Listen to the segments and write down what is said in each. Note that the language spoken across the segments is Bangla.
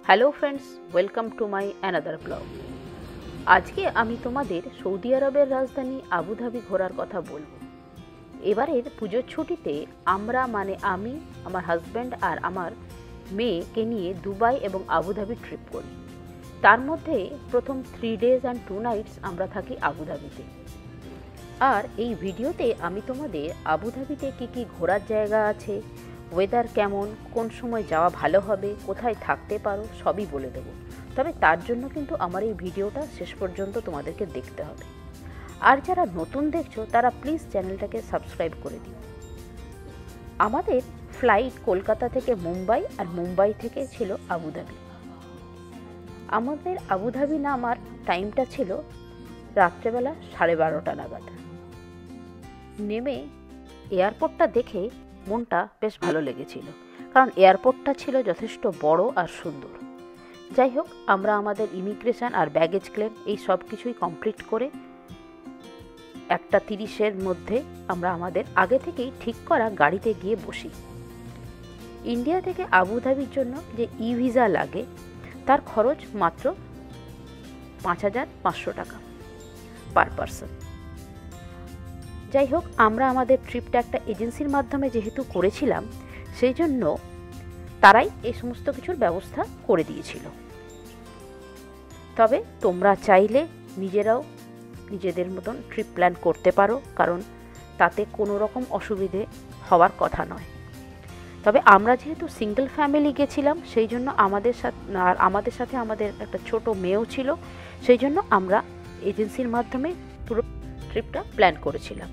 Hello friends, welcome to my another blog. আজকে আমি তোমাদের সৌদি আরবের রাজধানী আবুধাবি ঘোরার কথা বলবো। এবারের পুজোর ছুটিতে আমরা আমি আমার হাজব্যান্ড আর আমার মেয়েকে নিয়ে দুবাই এবং আবুধাবি ট্রিপ করি। তার মধ্যে প্রথম 3 days and 2 nights আমরা থাকি আবুধাবিতে। আর এই ভিডিওতে আমি তোমাদের আবুধাবিতে কী কী ঘোরার জায়গা আছে, ওয়েদার কেমন, কোন সময় যাওয়া ভালো হবে, কোথায় থাকতে পারো, সবই বলে দেবো। তবে তার জন্য কিন্তু আমার এই ভিডিওটা শেষ পর্যন্ত তোমাদেরকে দেখতে হবে। আর যারা নতুন দেখছো তারা প্লিজ চ্যানেলটাকে সাবস্ক্রাইব করে দিও। আমাদের ফ্লাইট কলকাতা থেকে মুম্বাই আর মুম্বাই থেকে ছিল আবুধাবি। আমাদের আবুধাবি নামার টাইমটা ছিল রাত্রেবেলা 12:30 নাগাদ। নেমে এয়ারপোর্টটা দেখে মনটা বেশ ভালো লেগেছিল, কারণ এয়ারপোর্টটা ছিল যথেষ্ট বড় আর সুন্দর। যাই হোক, আমরা আমাদের ইমিগ্রেশন আর ব্যাগেজ ক্লেম এই সব কিছুই কমপ্লিট করে 1:30-এর মধ্যে আমরা আমাদের আগে থেকেই ঠিক করা গাড়িতে গিয়ে বসি। ইন্ডিয়া থেকে আবুধাবির জন্য যে ভিসা লাগে তার খরচ মাত্র 5,500 টাকা পার পারসন। যাই হোক, আমরা আমাদের ট্রিপটা একটা এজেন্সির মাধ্যমে যেহেতু করেছিলাম, সেই জন্য তারাই এই সমস্ত কিছুর ব্যবস্থা করে দিয়েছিল। তবে তোমরা চাইলে নিজেরাও নিজেদের মতন ট্রিপ প্ল্যান করতে পারো, কারণ তাতে কোনো রকম অসুবিধে হওয়ার কথা নয়। তবে আমরা যেহেতু সিঙ্গেল ফ্যামিলি গেছিলাম, সেই জন্য আমাদের সাথে আমাদের একটা ছোট মেয়েও ছিল, সেই জন্য আমরা এজেন্সির মাধ্যমে পুরো ট্রিপটা প্ল্যান করেছিলাম।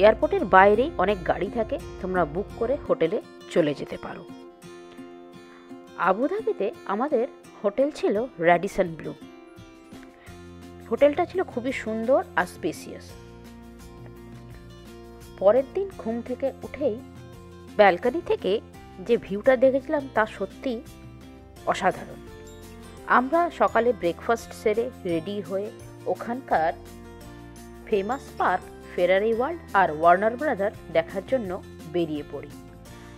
এয়ারপোর্টের বাইরেই অনেক গাড়ি থাকে, তোমরা বুক করে হোটেলে চলে যেতে পারো। আবুধাবিতে আমাদের হোটেল ছিল র্যাডিসন ব্লু। হোটেলটা ছিল খুবই সুন্দর আর স্পেসিয়াস। পরের দিন ঘুম থেকে উঠেই ব্যালকনি থেকে যে ভিউটা দেখেছিলাম তা সত্যি অসাধারণ। আমরা সকালে ব্রেকফাস্ট সেরে রেডি হয়ে ওখানকার ফেমাস পার্ক ফেরারি ওয়ার্ল্ড আর ওয়ার্নার ব্রাদার দেখার জন্য বেরিয়ে পড়ি।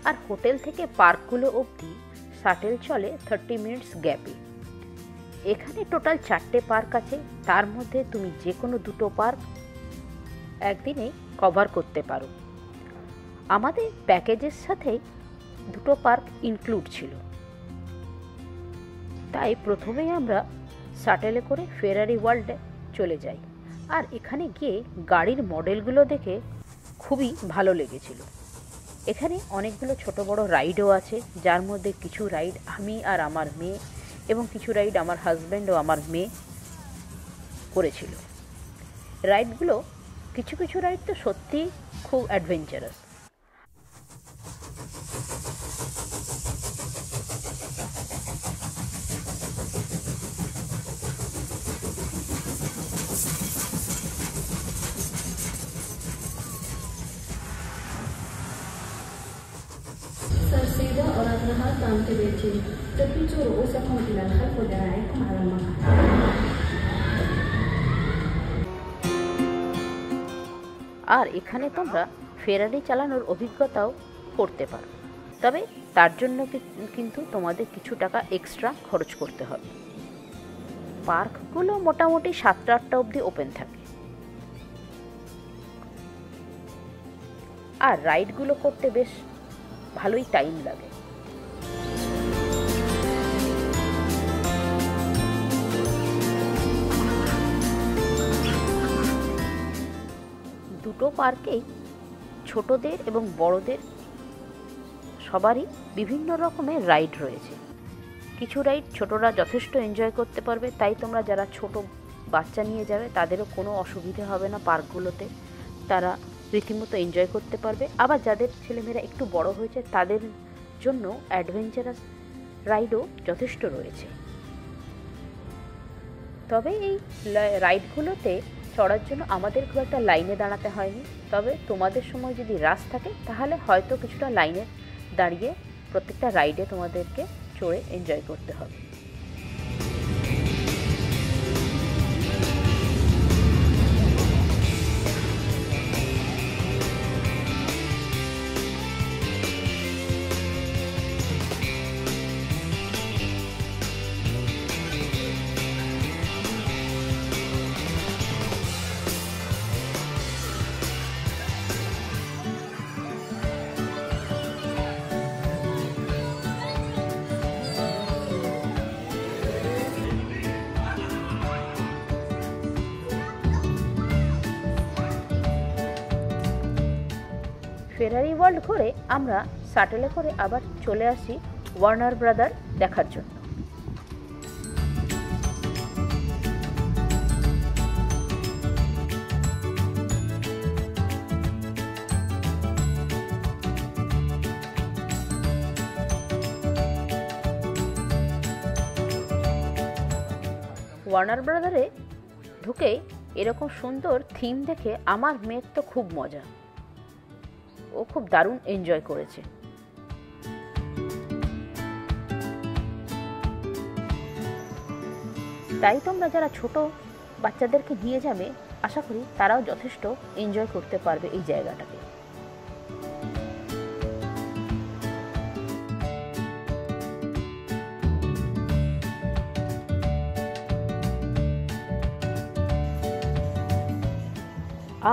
আর হোটেল থেকে পার্কগুলো অবধি শাটেল চলে 30 মিনিটস গ্যাপে। এখানে টোটাল 4টে পার্ক আছে, তার মধ্যে তুমি যে কোনো 2টো পার্ক একদিনে কভার করতে পারো। আমাদের প্যাকেজের সাথেই 2টো পার্ক ইনক্লুড ছিল, তাই প্রথমেই আমরা শাটেলে করে ফেরারি ওয়ার্ল্ডে চলে যাই। আর এখানে গিয়ে গাড়ির মডেলগুলো দেখে খুবই ভালো লেগেছিল। এখানে অনেকগুলো ছোট বড় রাইডও আছে, যার মধ্যে কিছু রাইড আমি আর আমার মেয়ে এবং কিছু রাইড আমার হাজব্যান্ড ও আমার মেয়ে করেছিল। রাইডগুলো কিছু রাইড তো সত্যিই খুব অ্যাডভেঞ্চারাস। سيدة أردنا تنتبهوا تثبتوا رؤوسكم إلى الخلف وذراعيكم على المقعد. আর এখানে তোমরা ফেরারি চালানোর অভিজ্ঞতাও করতে পারো, তবে তার জন্য কিন্তু তোমাদের কিছু টাকা এক্সট্রা খরচ করতে হবে। পার্কগুলো মোটামুটি 7টা-8টা অবধি ওপেন থাকে। আর রাইডগুলো করতে বেশ ভালোই টাইম লাগে। দুটো পার্কেই ছোটদের এবং বড়দের সবারই বিভিন্ন রকমের রাইড রয়েছে। কিছু রাইড ছোটরা যথেষ্ট এনজয় করতে পারবে, তাই তোমরা যারা ছোট বাচ্চা নিয়ে যাবে তাদেরও কোনো অসুবিধে হবে না। পার্কগুলোতে তারা রীতিমতো এনজয় করতে পারবে। আবার যাদের ছেলেমেয়েরা একটু বড় হয়েছে তাদের জন্য অ্যাডভেঞ্চারাস রাইডও যথেষ্ট রয়েছে। তবে এই রাইডগুলোতে চড়ার জন্য আমাদের খুব একটা লাইনে দাঁড়াতে হয়নি। তবে তোমাদের সময় যদি রাশ থাকে তাহলে হয়তো কিছুটা লাইনে দাঁড়িয়ে প্রত্যেকটা রাইডে তোমাদেরকে চড়ে এনজয় করতে হবে। ফেরারি ওয়ার্ল্ড ঘুরে আমরা শাটেলে করে আবার চলে আসি ওয়ার্নার ব্রাদার দেখার জন্য। ওয়ার্নার ব্রাদারে ঢুকে এরকম সুন্দর থিম দেখে আমার মেয়ের তো খুব মজা, ও খুব দারুণ এনজয় করেছে। তাই তোমরা যারা ছোট বাচ্চাদেরকে নিয়ে যাবে, আশা করি তারাও যথেষ্ট এনজয় করতে পারবে এই জায়গাটাকে।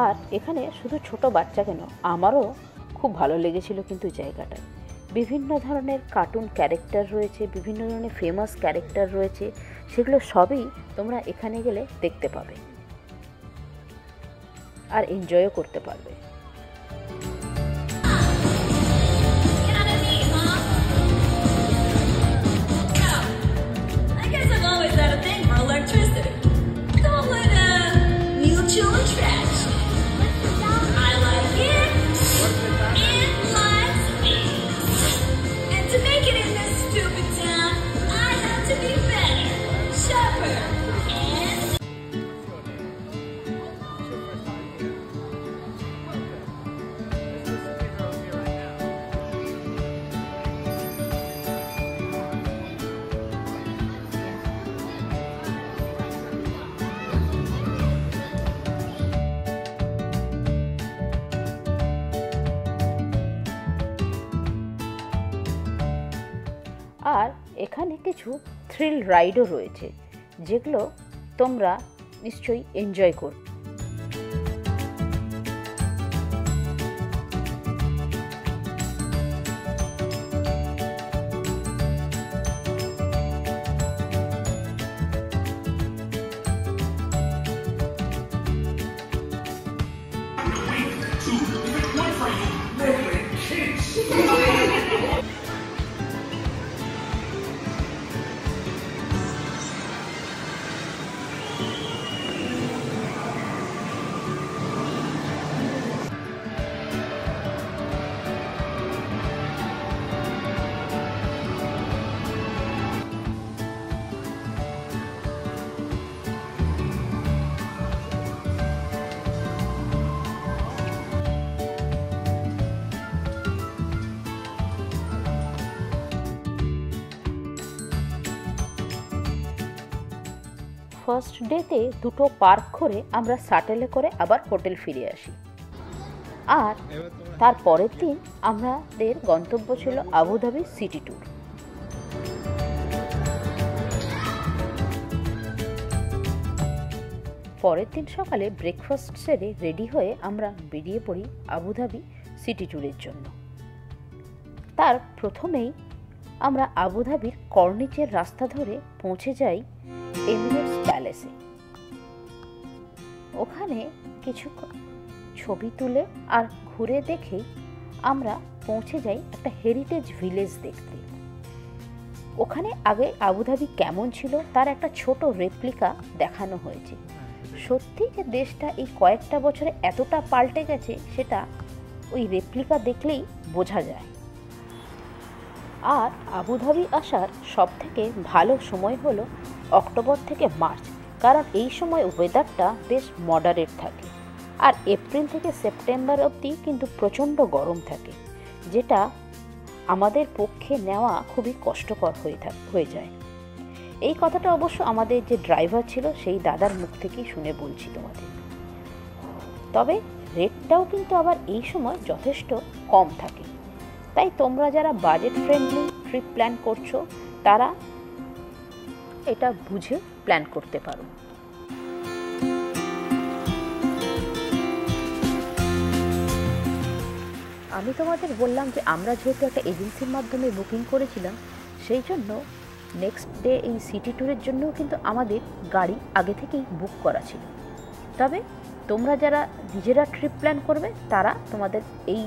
আর এখানে শুধু ছোট বাচ্চা কেন, আমারও খুব ভালো লেগেছিল কিন্তু জায়গাটায়। বিভিন্ন ধরনের কার্টুন ক্যারেক্টার রয়েছে, বিভিন্ন ধরনের ফেমাস ক্যারেক্টার রয়েছে, সেগুলো সবই তোমরা এখানে গেলে দেখতে পাবে আর এনজয়ও করতে পারবে। আর এখানে কিছু থ্রিল রাইডও রয়েছে, যেগুলো তোমরা নিশ্চয়ই এনজয় করবে। ফার্স্ট ডেতে দুটো পার্ক করে আমরা শাটেলে করে আবার হোটেল ফিরে আসি। আর তার পরের দিন আমাদের গন্তব্য ছিল আবুধাবি সিটি ট্যুর। পরের দিন সকালে ব্রেকফাস্ট সেরে রেডি হয়ে আমরা বেরিয়ে পড়ি আবুধাবি সিটি ট্যুরের জন্য। তার প্রথমেই আমরা আবুধাবির কর্নিচের রাস্তা ধরে পৌঁছে যাই এমিরেটস প্যালেসে। ওখানে কিছু ছবি তুলে আর ঘুরে দেখেই আমরা পৌঁছে যাই একটা হেরিটেজ ভিলেজ দেখতে। ওখানে আগে আবুধাবি কেমন ছিল তার একটা ছোট রেপ্লিকা দেখানো হয়েছে। সত্যি যে দেশটা এই কয়েকটা বছরে এতটা পাল্টে গেছে সেটা ওই রেপ্লিকা দেখলেই বোঝা যায়। আর আবুধাবি আসার সবথেকে ভালো সময় হলো অক্টোবর থেকে মার্চ, কারণ এই সময় ওয়েদারটা বেশ মডারেট থাকে। আর এপ্রিল থেকে সেপ্টেম্বর অবধি কিন্তু প্রচণ্ড গরম থাকে, যেটা আমাদের পক্ষে নেওয়া খুবই কষ্টকর হয়ে যায়। এই কথাটা অবশ্য আমাদের যে ড্রাইভার ছিল সেই দাদার মুখ থেকেই শুনে বলছি তোমাদের। তবে রেটটাও কিন্তু আবার এই সময় যথেষ্ট কম থাকে। তাই তোমরা যারা বাজেট ফ্রেন্ডলি ট্রিপ প্ল্যান করছো তারা এটা বুঝে প্ল্যান করতে পারো। আমি তোমাদের বললাম যে আমরা যেহেতু একটা এজেন্সির মাধ্যমে বুকিং করেছিলাম, সেই জন্য নেক্সট ডে এই সিটি ট্যুরের জন্যও কিন্তু আমাদের গাড়ি আগে থেকেই বুক করা ছিল। তবে তোমরা যারা নিজেরা ট্রিপ প্ল্যান করবে তারা তোমাদের এই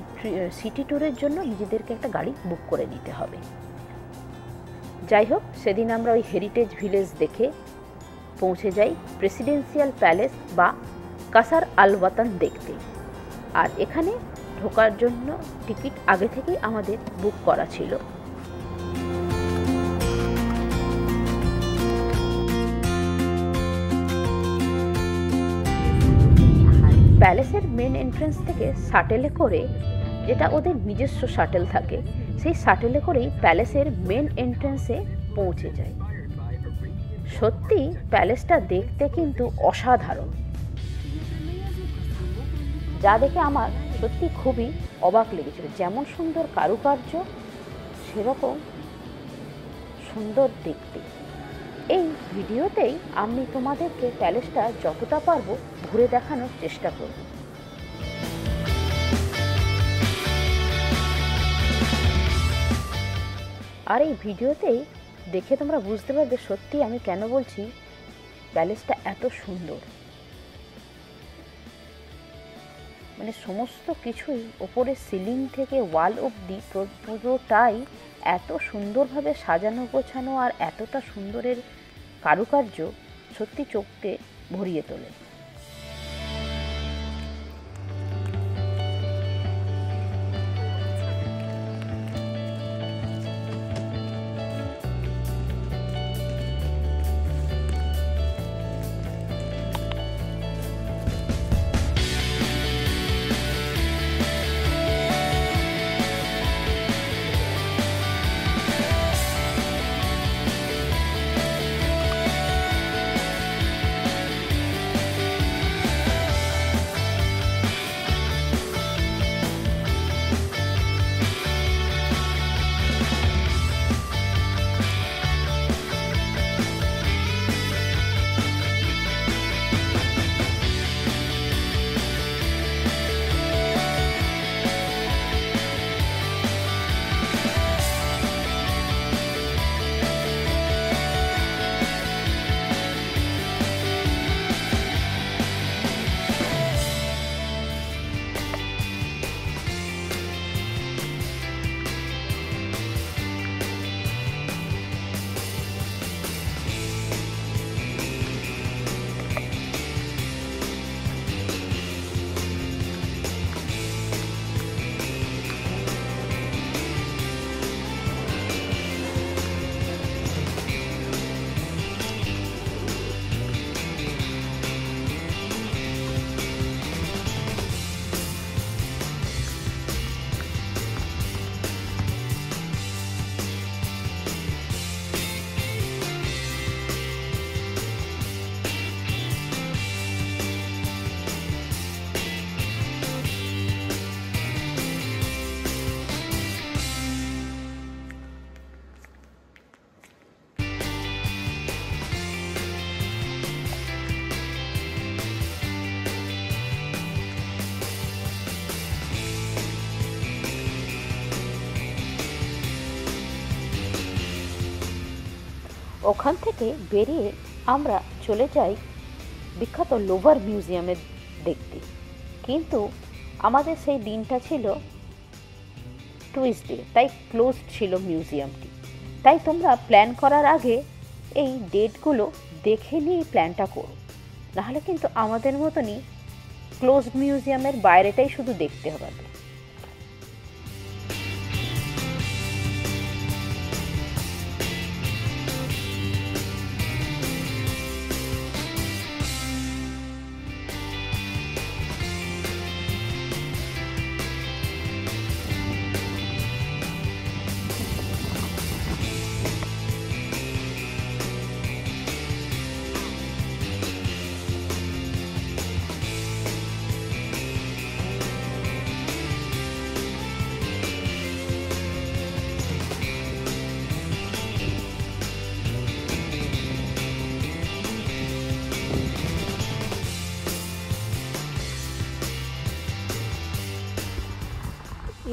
সিটি ট্যুরের জন্য নিজেদেরকে একটা গাড়ি বুক করে নিতে হবে। যাই হোক, সেদিন আমরা ওই হেরিটেজ ভিলেজ দেখে পৌঁছে যাই প্রেসিডেন্সিয়াল প্যালেস বা কাসার আল ওয়াতান দেখতে। আর এখানে ঢোকার জন্য টিকিট আগে থেকেই আমাদের বুক করা ছিল। প্যালেসের মেন এন্ট্রেন্স থেকে শাটেলে করে, যেটা ওদের নিজস্ব শাটেল থাকে, সেই শাটেলে করেই প্যালেসের মেন এন্ট্রেন্সে পৌঁছে যায়। সত্যি প্যালেসটা দেখতে কিন্তু অসাধারণ, যা দেখে আমার সত্যি খুবই অবাক লেগেছিল। যেমন সুন্দর কারুকার্য, সেরকম সুন্দর দেখতে। এই ভিডিওতেই আমি তোমাদেরকে প্যালেসটা যতটা পারবো ঘুরে দেখানোর চেষ্টা করব। আর এই ভিডিওতেই দেখে তোমরা বুঝতে পারবে সত্যি আমি কেন বলছি প্যালেসটা এত সুন্দর। মানে সমস্ত কিছুই ওপরে সিলিং থেকে ওয়াল অবধি পুরোটাই এত সুন্দরভাবে সাজানো গোছানো, আর এতটা সুন্দরের কারুকার্য সত্যি চোখকে ভরিয়ে তোলে। ওখান থেকে বেরিয়ে আমরা চলে যাই বিখ্যাত লোভার মিউজিয়ামে দেখতে। কিন্তু আমাদের সেই দিনটা ছিল টুইসডে, তাই ক্লোজড ছিল মিউজিয়ামটি। তাই তোমরা প্ল্যান করার আগে এই ডেটগুলো দেখে নিয়ে প্ল্যানটা করো, নাহলে কিন্তু আমাদের মতনই ক্লোজড মিউজিয়ামের বাইরেটাই শুধু দেখতে হবে।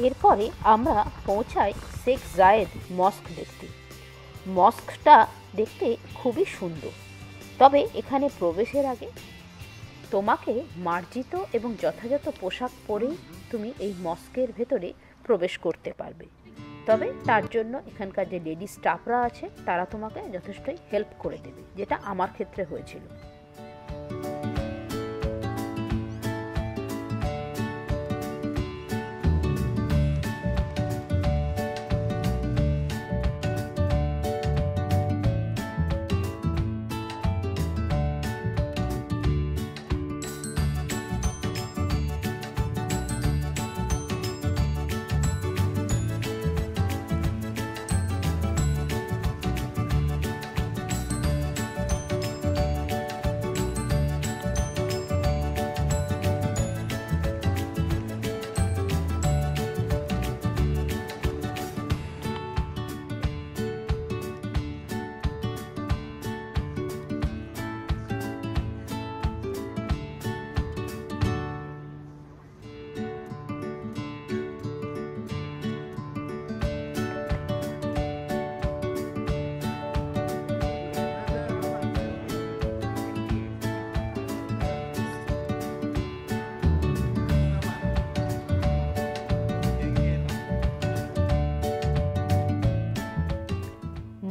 এরপরে আমরা পৌঁছাই শেখ জায়েদ মস্ক দেখতে। মস্কটা দেখতে খুবই সুন্দর, তবে এখানে প্রবেশের আগে তোমাকে মার্জিত এবং যথাযথ পোশাক পরেই তুমি এই মস্কের ভেতরে প্রবেশ করতে পারবে। তবে তার জন্য এখানকার যে লেডি স্টাফরা আছে তারা তোমাকে যথেষ্টই হেল্প করে দেবে, যেটা আমার ক্ষেত্রে হয়েছিল।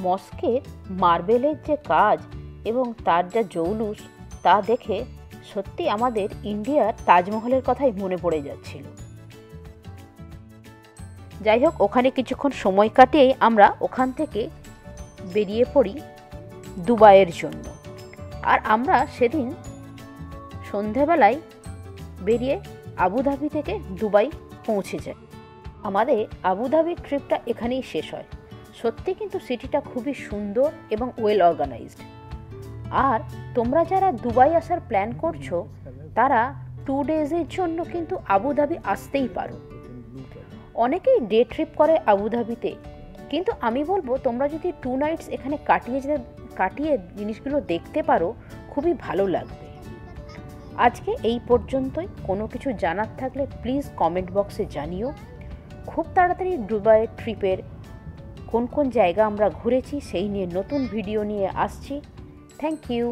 মস্কের মার্বেলের যে কাজ এবং তার যা জৌলুস তা দেখে সত্যি আমাদের ইন্ডিয়ার তাজমহলের কথাই মনে পড়ে যাচ্ছিল। যাই হোক, ওখানে কিছুক্ষণ সময় কাটিয়েই আমরা ওখান থেকে বেরিয়ে পড়ি দুবাইয়ের জন্য। আর আমরা সেদিন সন্ধেবেলায় বেরিয়ে আবুধাবি থেকে দুবাই পৌঁছে যাই। আমাদের আবুধাবির ট্রিপটা এখানেই শেষ হয়। সত্যি কিন্তু সিটিটা খুবই সুন্দর এবং ওয়েল অর্গানাইজড। আর তোমরা যারা দুবাই আসার প্ল্যান করছো তারা 2 ডেজের জন্য কিন্তু আবুধাবি আসতেই পারো। অনেকেই ডে ট্রিপ করে আবুধাবিতে, কিন্তু আমি বলবো তোমরা যদি 2 নাইটস এখানে কাটিয়ে জিনিসগুলো দেখতে পারো খুবই ভালো লাগবে। আজকে এই পর্যন্তই। কোনো কিছু জানার থাকলে প্লিজ কমেন্ট বক্সে জানিও। খুব তাড়াতাড়ি দুবাইয়ের ট্রিপের কোন কোন জায়গা আমরা ঘুরেছি সেই নিয়ে নতুন ভিডিও নিয়ে আসছি। Thank you.